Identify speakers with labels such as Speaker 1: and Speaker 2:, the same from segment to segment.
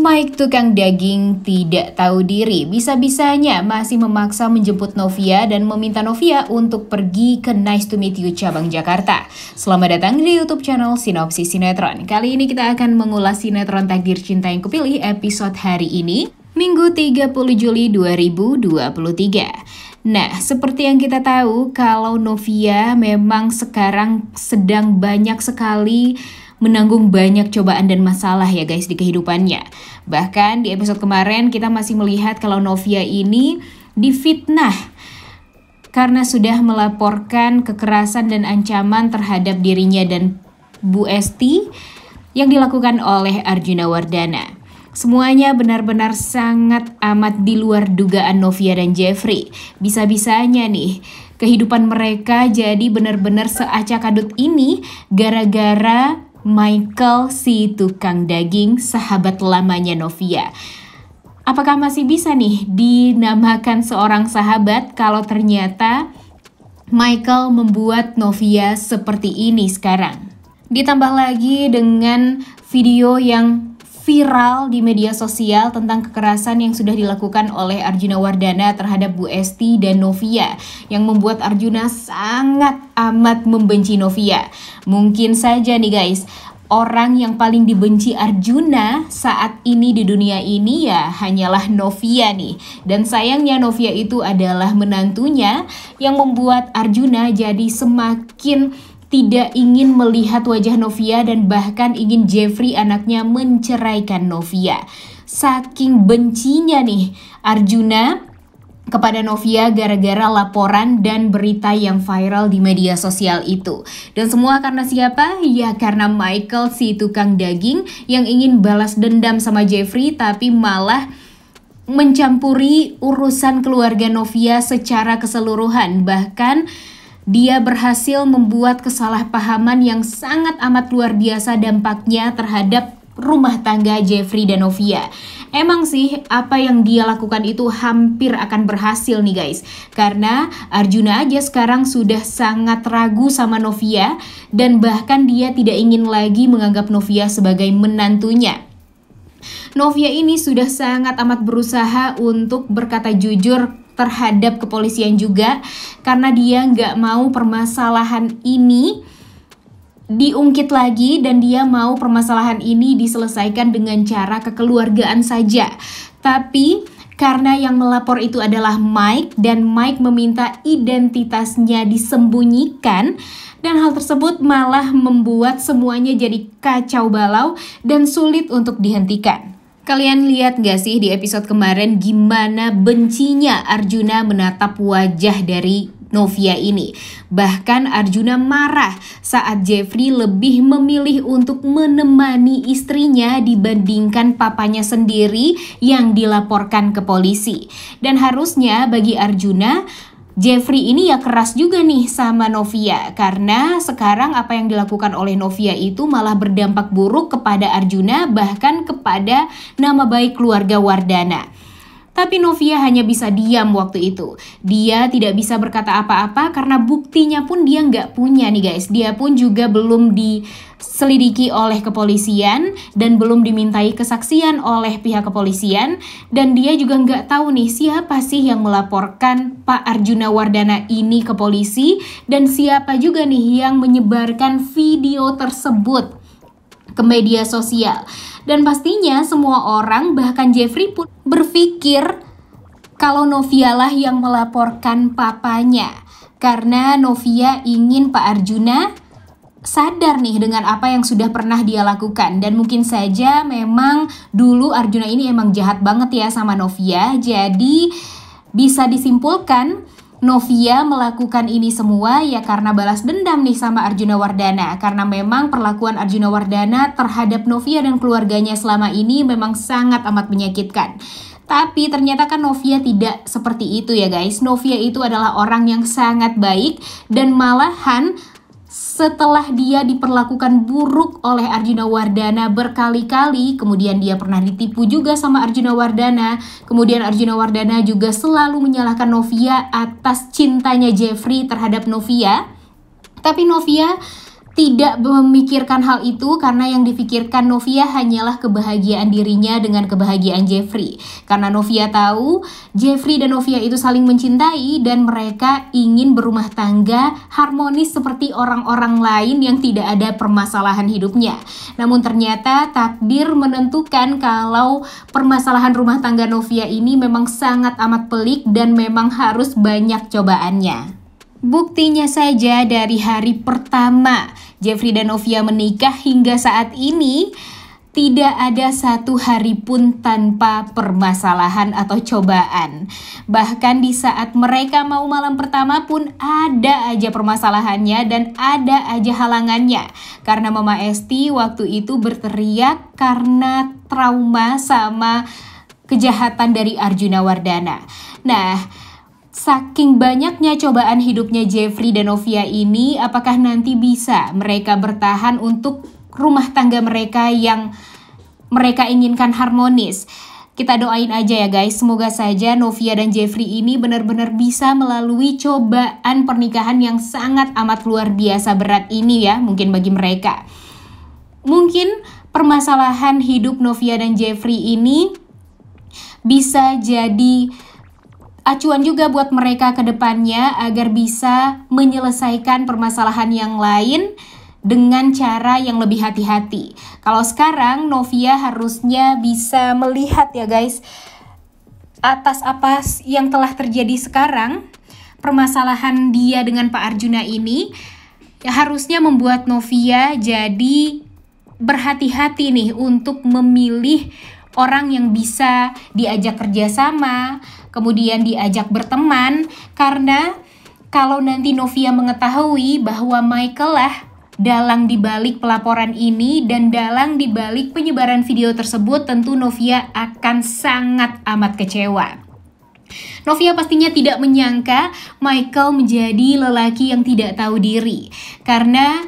Speaker 1: Mike tukang daging tidak tahu diri, bisa-bisanya masih memaksa menjemput Novia dan meminta Novia untuk pergi ke Nice to Meet You cabang Jakarta. Selamat datang di YouTube channel Sinopsis Sinetron. Kali ini kita akan mengulas sinetron Takdir Cinta Yang Kupilih episode hari ini, Minggu 30 Juli 2023. Nah, seperti yang kita tahu, kalau Novia memang sekarang sedang banyak sekali menanggung banyak cobaan dan masalah ya guys di kehidupannya. Bahkan di episode kemarin kita masih melihat kalau Novia ini difitnah karena sudah melaporkan kekerasan dan ancaman terhadap dirinya dan Bu Esti yang dilakukan oleh Arjuna Wardana. Semuanya benar-benar sangat amat di luar dugaan Novia dan Jeffrey. Bisa-bisanya nih kehidupan mereka jadi benar-benar seacak adut ini gara-gara Michael si tukang daging, sahabat lamanya Novia. Apakah masih bisa nih dinamakan seorang sahabat kalau ternyata Michael membuat Novia seperti ini sekarang? Ditambah lagi dengan video yang viral di media sosial tentang kekerasan yang sudah dilakukan oleh Arjuna Wardana terhadap Bu Esti dan Novia yang membuat Arjuna sangat amat membenci Novia. Mungkin saja nih guys, orang yang paling dibenci Arjuna saat ini di dunia ini ya hanyalah Novia nih. Dan sayangnya Novia itu adalah menantunya yang membuat Arjuna jadi semakin tidak ingin melihat wajah Novia dan bahkan ingin Jeffrey anaknya menceraikan Novia. Saking bencinya nih Arjuna kepada Novia gara-gara laporan dan berita yang viral di media sosial itu. Dan semua karena siapa? Ya karena Michael si tukang daging yang ingin balas dendam sama Jeffrey tapi malah mencampuri urusan keluarga Novia secara keseluruhan. Bahkan dia berhasil membuat kesalahpahaman yang sangat amat luar biasa dampaknya terhadap rumah tangga Jeffrey dan Novia. Emang sih apa yang dia lakukan itu hampir akan berhasil nih guys. Karena Arjuna aja sekarang sudah sangat ragu sama Novia dan bahkan dia tidak ingin lagi menganggap Novia sebagai menantunya. Novia ini sudah sangat amat berusaha untuk berkata jujur terhadap kepolisian juga karena dia nggak mau permasalahan ini diungkit lagi dan dia mau permasalahan ini diselesaikan dengan cara kekeluargaan saja. Tapi karena yang melapor itu adalah Mike dan Mike meminta identitasnya disembunyikan dan hal tersebut malah membuat semuanya jadi kacau balau dan sulit untuk dihentikan. Kalian lihat gak sih di episode kemarin gimana bencinya Arjuna menatap wajah dari Novia ini. Bahkan Arjuna marah saat Jeffrey lebih memilih untuk menemani istrinya dibandingkan papanya sendiri yang dilaporkan ke polisi. Dan harusnya bagi Arjuna, Jeffrey ini ya keras juga nih sama Novia karena sekarang apa yang dilakukan oleh Novia itu malah berdampak buruk kepada Arjuna bahkan kepada nama baik keluarga Wardana. Tapi Novia hanya bisa diam waktu itu. Dia tidak bisa berkata apa-apa karena buktinya pun dia nggak punya nih guys. Dia pun juga belum diselidiki oleh kepolisian dan belum dimintai kesaksian oleh pihak kepolisian. Dan dia juga nggak tahu nih siapa sih yang melaporkan Pak Arjuna Wardana ini ke polisi. Dan siapa juga nih yang menyebarkan video tersebut ke media sosial. Dan pastinya semua orang bahkan Jeffrey pun berpikir kalau Novia lah yang melaporkan papanya. Karena Novia ingin Pak Arjuna sadar nih dengan apa yang sudah pernah dia lakukan. Dan mungkin saja memang dulu Arjuna ini emang jahat banget ya sama Novia. Jadi bisa disimpulkan Novia melakukan ini semua ya karena balas dendam nih sama Arjuna Wardana. Karena memang perlakuan Arjuna Wardana terhadap Novia dan keluarganya selama ini memang sangat amat menyakitkan. Tapi ternyata kan Novia tidak seperti itu ya guys. Novia itu adalah orang yang sangat baik dan malahan setelah dia diperlakukan buruk oleh Arjuna Wardana berkali-kali, kemudian dia pernah ditipu juga sama Arjuna Wardana, kemudian Arjuna Wardana juga selalu menyalahkan Novia atas cintanya Jeffrey terhadap Novia. Tapi Novia tidak memikirkan hal itu karena yang difikirkan Novia hanyalah kebahagiaan dirinya dengan kebahagiaan Jeffrey. Karena Novia tahu Jeffrey dan Novia itu saling mencintai dan mereka ingin berumah tangga harmonis seperti orang-orang lain yang tidak ada permasalahan hidupnya. Namun ternyata takdir menentukan kalau permasalahan rumah tangga Novia ini memang sangat amat pelik dan memang harus banyak cobaannya. Buktinya saja dari hari pertama Jeffrey dan Novia menikah hingga saat ini tidak ada satu hari pun tanpa permasalahan atau cobaan. Bahkan di saat mereka mau malam pertama pun ada aja permasalahannya dan ada aja halangannya. Karena Mama Esti waktu itu berteriak karena trauma sama kejahatan dari Arjuna Wardana. Nah, saking banyaknya cobaan hidupnya Jeffrey dan Novia ini, apakah nanti bisa mereka bertahan untuk rumah tangga mereka yang mereka inginkan harmonis? Kita doain aja ya guys, semoga saja Novia dan Jeffrey ini benar-benar bisa melalui cobaan pernikahan yang sangat amat luar biasa berat ini ya, mungkin bagi mereka. Mungkin permasalahan hidup Novia dan Jeffrey ini bisa jadi acuan juga buat mereka ke depannya agar bisa menyelesaikan permasalahan yang lain dengan cara yang lebih hati-hati. Kalau sekarang Novia harusnya bisa melihat ya guys, atas apa yang telah terjadi sekarang, permasalahan dia dengan Pak Arjuna ini ya harusnya membuat Novia jadi berhati-hati nih untuk memilih orang yang bisa diajak kerjasama, kemudian diajak berteman, karena kalau nanti Novia mengetahui bahwa Michael lah dalang dibalik pelaporan ini dan dalang dibalik penyebaran video tersebut, tentu Novia akan sangat amat kecewa. Novia pastinya tidak menyangka Michael menjadi lelaki yang tidak tahu diri, karena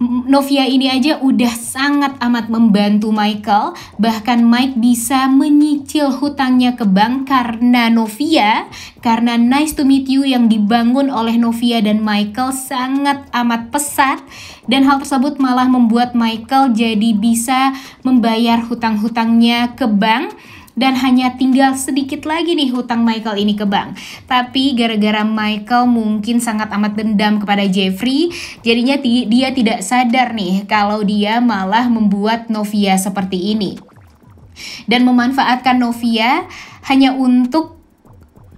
Speaker 1: Novia ini aja udah sangat amat membantu Michael. Bahkan Mike bisa menyicil hutangnya ke bank karena Novia, karena Nice to Meet You yang dibangun oleh Novia dan Michael sangat amat pesat. Dan hal tersebut malah membuat Michael jadi bisa membayar hutang-hutangnya ke bank. Dan hanya tinggal sedikit lagi nih hutang Michael ini ke bank. Tapi gara-gara Michael mungkin sangat amat dendam kepada Jeffrey, jadinya dia tidak sadar nih kalau dia malah membuat Novia seperti ini. Dan memanfaatkan Novia hanya untuk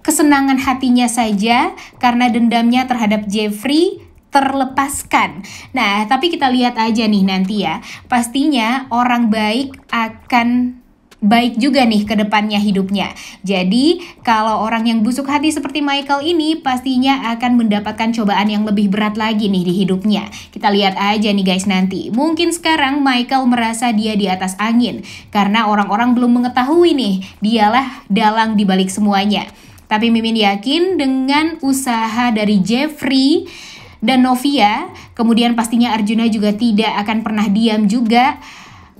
Speaker 1: kesenangan hatinya saja karena dendamnya terhadap Jeffrey terlepaskan. Nah, tapi kita lihat aja nih nanti ya. Pastinya orang baik akan baik juga nih ke depannya hidupnya. Jadi kalau orang yang busuk hati seperti Michael ini pastinya akan mendapatkan cobaan yang lebih berat lagi nih di hidupnya. Kita lihat aja nih guys nanti. Mungkin sekarang Michael merasa dia di atas angin karena orang-orang belum mengetahui nih dialah dalang dibalik semuanya. Tapi Mimin yakin dengan usaha dari Jeffrey dan Novia, kemudian pastinya Arjuna juga tidak akan pernah diam juga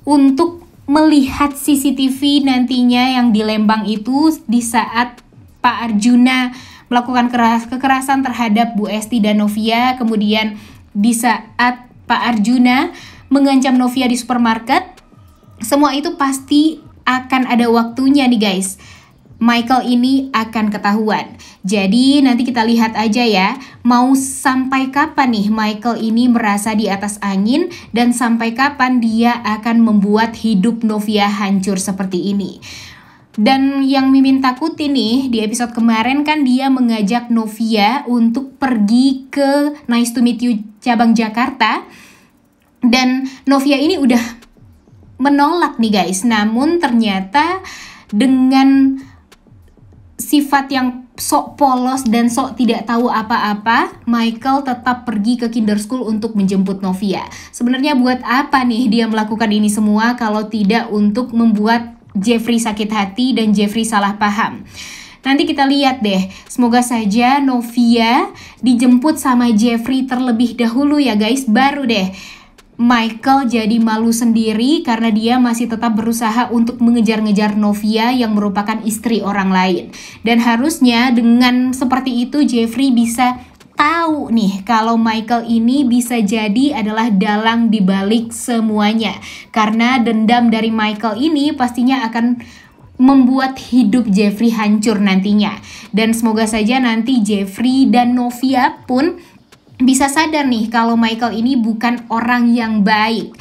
Speaker 1: untuk melihat CCTV nantinya yang di Lembang itu di saat Pak Arjuna melakukan kekerasan terhadap Bu Esti dan Novia, kemudian di saat Pak Arjuna mengancam Novia di supermarket. Semua itu pasti akan ada waktunya nih guys. Michael ini akan ketahuan. Jadi nanti kita lihat aja ya, mau sampai kapan nih Michael ini merasa di atas angin dan sampai kapan dia akan membuat hidup Novia hancur seperti ini. Dan yang Mimin takutin nih, di episode kemarin kan dia mengajak Novia untuk pergi ke Nice to Meet You cabang Jakarta. Dan Novia ini udah menolak nih guys, namun ternyata dengan sifat yang sok polos dan sok tidak tahu apa-apa, Michael tetap pergi ke Kinder School untuk menjemput Novia. Sebenarnya buat apa nih dia melakukan ini semua kalau tidak untuk membuat Jeffrey sakit hati dan Jeffrey salah paham. Nanti kita lihat deh, semoga saja Novia dijemput sama Jeffrey terlebih dahulu ya guys, baru deh Michael jadi malu sendiri karena dia masih tetap berusaha untuk mengejar-ngejar Novia yang merupakan istri orang lain. Dan harusnya dengan seperti itu Jeffrey bisa tahu nih kalau Michael ini bisa jadi adalah dalang dibalik semuanya. Karena dendam dari Michael ini pastinya akan membuat hidup Jeffrey hancur nantinya. Dan semoga saja nanti Jeffrey dan Novia pun bisa sadar nih kalau Michael ini bukan orang yang baik.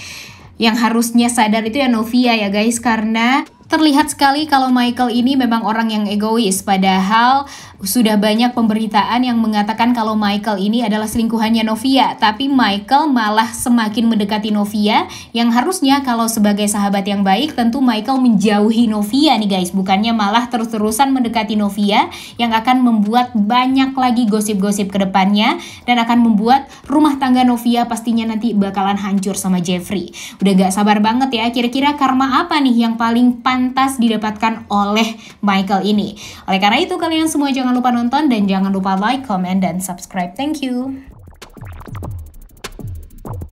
Speaker 1: Yang harusnya sadar itu ya Novia ya guys, karena terlihat sekali kalau Michael ini memang orang yang egois. Padahal sudah banyak pemberitaan yang mengatakan kalau Michael ini adalah selingkuhannya Novia. Tapi Michael malah semakin mendekati Novia, yang harusnya kalau sebagai sahabat yang baik tentu Michael menjauhi Novia nih guys. Bukannya malah terus-terusan mendekati Novia, yang akan membuat banyak lagi gosip-gosip ke depannya. Dan akan membuat rumah tangga Novia pastinya nanti bakalan hancur sama Jeffrey. Udah gak sabar banget ya, kira-kira karma apa nih yang paling pantas didapatkan oleh Michael ini. Oleh karena itu kalian semua jangan lupa nonton dan jangan lupa like, comment, dan subscribe. Thank you.